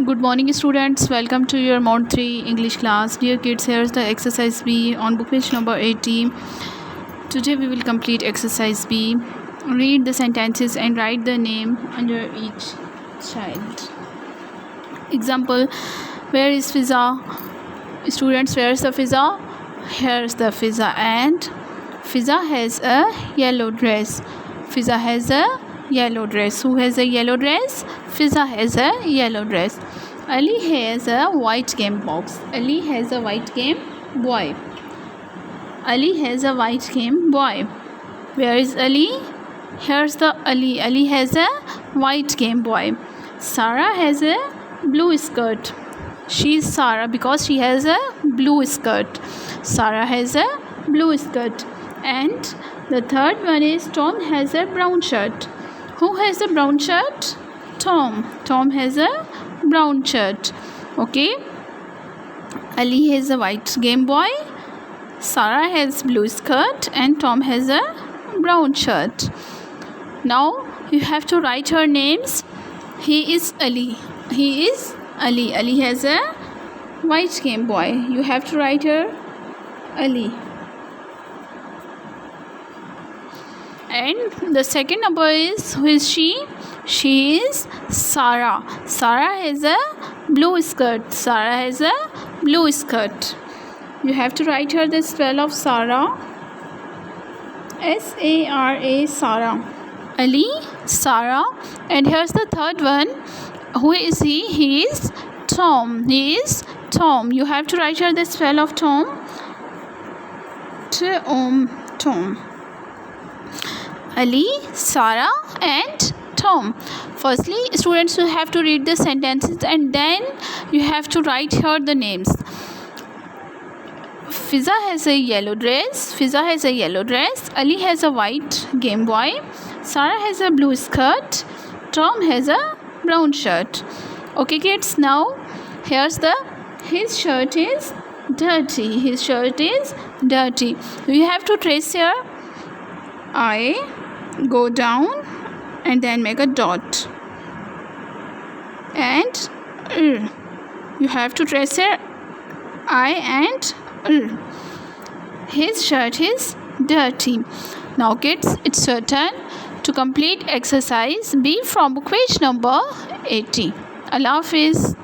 Good morning, students. Welcome to your Mount 3 English class. Dear kids, here's the exercise B on book page number 80. Today we will complete exercise B. Read the sentences and write the name under each child. Example: where is Fiza? Students, where is the Fiza? Here's the Fiza, and Fiza has a yellow dress. Fiza has a yellow dress. Who has a yellow dress? Fiza has a yellow dress. Ali has a white game box. Ali has a white game boy. Ali has a white game boy. Where is Ali? Here's the Ali. Ali has a white game boy. Sarah has a blue skirt. She is Sarah because she has a blue skirt. Sarah has a blue skirt. And the third one is Tom has a brown shirt. Who has a brown shirt? Tom. Tom has a brown shirt. Okay. Ali has a white game boy. Sarah has blue skirt and Tom has a brown shirt. Now you have to write her names. He is Ali. He is Ali. Ali has a white game boy. You have to write her Ali. And the second number is, who is she? She is Sarah. Sarah has a blue skirt. Sarah has a blue skirt. You have to write her the spell of Sarah. S-A-R-A, Sarah. Ali, Sarah. And here's the third one. Who is he? He is Tom. He is Tom. You have to write her the spell of Tom. Tom. Ali, Sarah and Tom. Firstly, students, you have to read the sentences and then you have to write here the names. Fiza has a yellow dress. Fiza has a yellow dress. Ali has a white game boy. Sarah has a blue skirt. Tom has a brown shirt. Okay kids, now his shirt is dirty. His shirt is dirty. You have to trace here. I go down and then make a dot, and you have to trace here I and his shirt is dirty. Now kids, it's your turn to complete exercise B from book page number 80. Allah Hafiz.